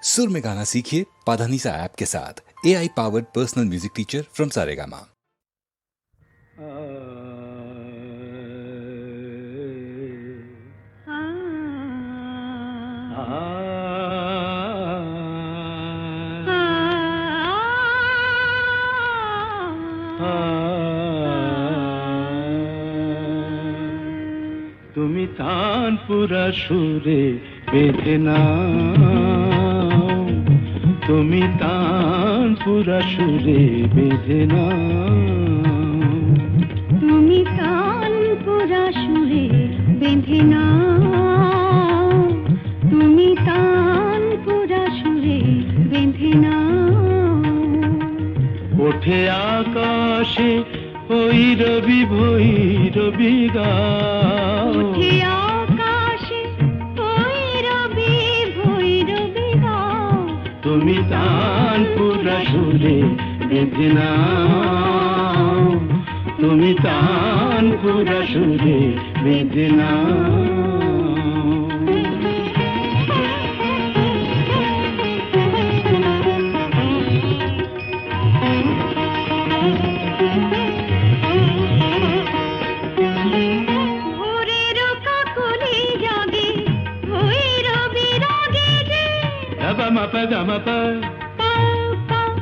सुर में गाना सीखिए पाधानीसा ऐप के साथ। AI powered personal music teacher from Saregama. তুমি তানপুরা সুরে বেঁধে নাও, তুমি তানপুরা সুরে বেঁধে নাও, তুমি তানপুরা সুরে বেঁধে নাও, তুমি তানপুরা সুরে বেঁধে নাও। ওঠে আকাশে ভৈরবী ভৈরবী গাও, ওঠে আকাশে ভৈরবী ভৈরবী গাও। তুমি তানপুরা সুরে বেঁধে নাও, তুমি তানপুরা সুরে বেঁধে নাও।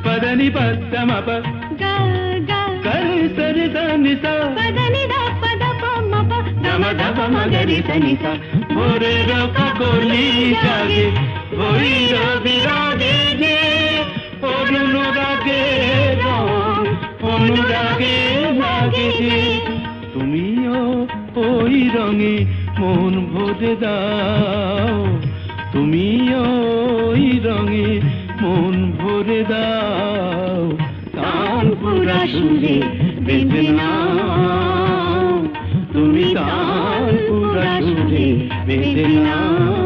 పదని పదమ కరి సరి దని స పదని ద పద పమ ప గమ ధమ మగరి సని స ভোরের কাকলি জাগে ভৈরবী রাগে গে অনুরাগে রং অনুরাগে লাগে যে তুমিও ওই রঙে মন ভরে দাও, তুমিও ওই রঙে মন ভরে দাও। তানপুরা সুরে বেঁধে নাও, তুমি তানপুরা সুরে বেঁধে নাও।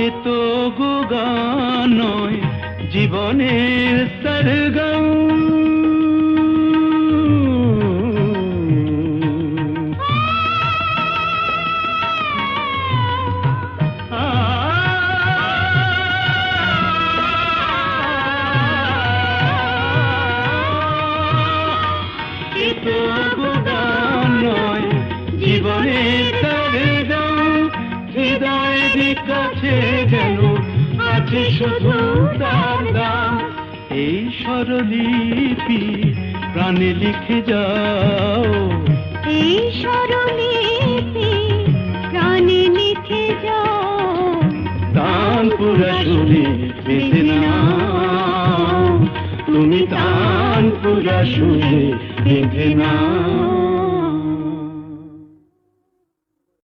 এ তো গো গান নয়, জীবনের সরগম, জীবনের সরগম, হৃদয়ের কাছে যেন আছে শুধু তার দাম। এই স্বরলিপি প্রাণে লিখে যাও, এই স্বরলিপি প্রাণে লিখে যাও। তানপুরা সুরে বেঁধে নাও, তুমি তানপুরা সুরে বেঁধে নাও।